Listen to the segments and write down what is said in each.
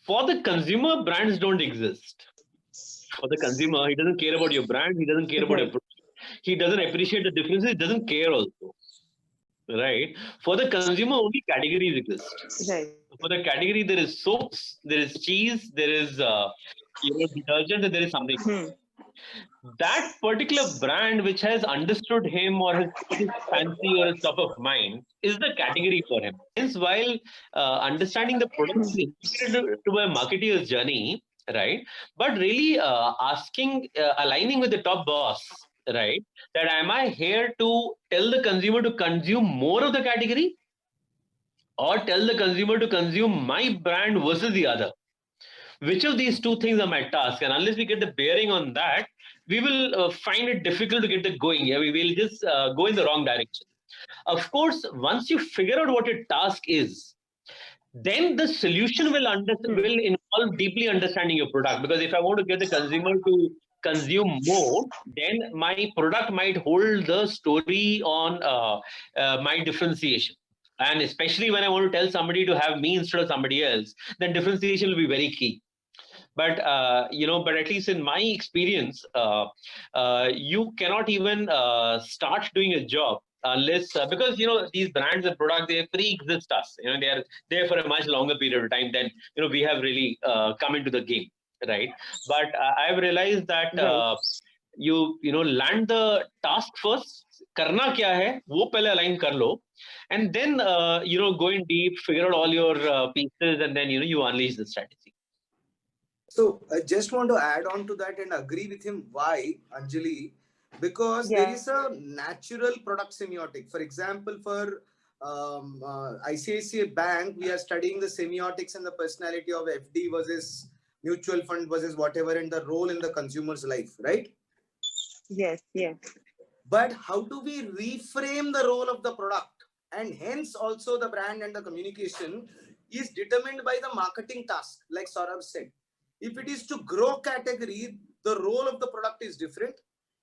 For the consumer, brands don't exist. For the consumer, he doesn't care about your brand. He doesn't care about your product. He doesn't appreciate the differences. He doesn't care also. Right? For the consumer, only categories exist. Right. For the category, there is soaps, there is cheese, there is detergent, and there is something. That particular brand which has understood him or has put his fancy or his top of mind is the category for him. Hence, while understanding the product is integrated to a marketer's journey, right? But really aligning with the top boss, right? That am I here to tell the consumer to consume more of the category or tell the consumer to consume my brand versus the other? Which of these two things are my task? And unless we get the bearing on that, we will find it difficult to get it going. Yeah, we will just go in the wrong direction. Of course, once you figure out what your task is, then the solution will involve deeply understanding your product. Because if I want to get the consumer to consume more, then my product might hold the story on my differentiation. And especially when I want to tell somebody to have me instead of somebody else, then differentiation will be very key. But but at least in my experience, you cannot even start doing a job unless because these brands and products, they pre-exist us. They are there for a much longer period of time than we have really come into the game, right? But I've realized that land the task first. करना क्या है वो पहले align कर लो, and then go in deep, figure out all your pieces, and then you unleash the strategy. So I just want to add on to that and agree with him. Why, Anjali? Because there is a natural product semiotic. For example, for ICICI Bank, we are studying the semiotics and the personality of FD versus mutual fund versus whatever, and the role in the consumer's life, right? Yes, yes. But how do we reframe the role of the product? And hence also the brand and the communication is determined by the marketing task, like Saurabh said. If it is to grow category, the role of the product is different.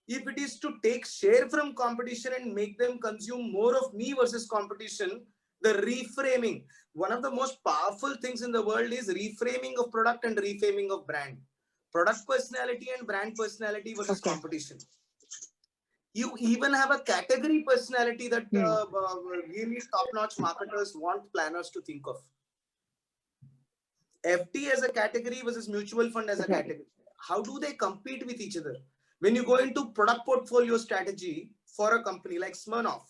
If it is to take share from competition and make them consume more of me versus competition, the reframing. One of the most powerful things in the world is reframing of product and reframing of brand. Product personality and brand personality versus competition. You even have a category personality that really top-notch marketers want planners to think of. FD as a category versus mutual fund as a category. How do they compete with each other? When you go into product portfolio strategy for a company like Smirnoff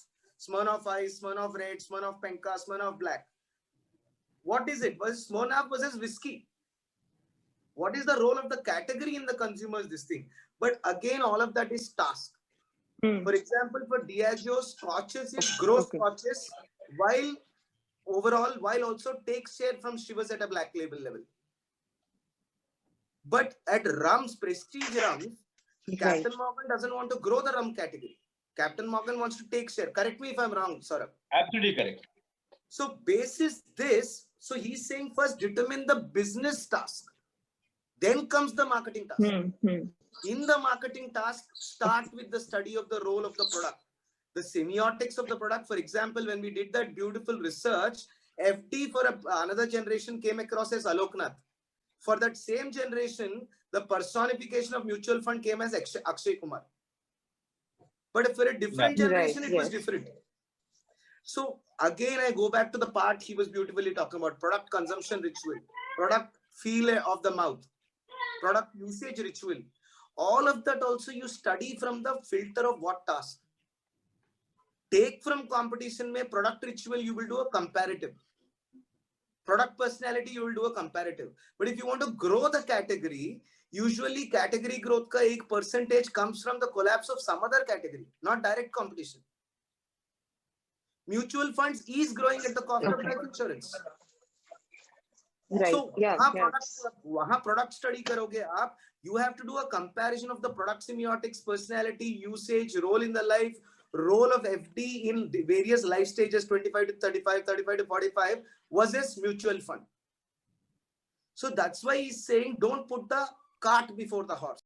Ice, Smirnoff Red, Smirnoff Penka, Smirnoff Black. What is it? Was Smirnoff versus whiskey? What is the role of the category in the consumer's this thing? But again, all of that is task. For example, for Diageo, scotches is grow scotches while also take share from Chivas at a black label level. But at rums, prestige rums, Captain Morgan doesn't want to grow the rum category. Captain Morgan wants to take share. Correct me if I'm wrong, Saurabh. Absolutely correct. So basis this, so he's saying first determine the business task. Then comes the marketing task. In the marketing task, start with the study of the role of the product. The semiotics of the product. For example, when we did that beautiful research, FD for another generation came across as Aloknath. For that same generation, the personification of mutual fund came as Akshay Kumar. But for a different generation, it was different. So again, I go back to the part he was beautifully talking about: product consumption ritual, product feel of the mouth, product usage ritual. All of that also you study from the filter of what task. Take from competition mein product ritual, you will do a comparative. Product personality, you will do a comparative. But if you want to grow the category, usually category growth ka 1% comes from the collapse of some other category, not direct competition. Mutual funds is growing at the cost of life insurance. Right. So wahan product study karoge aap, you have to do a comparison of the product semiotics, personality, usage, role in the life, role of FD in the various life stages, 25 to 35, 35 to 45 versus mutual fund. So that's why he's saying don't put the cart before the horse.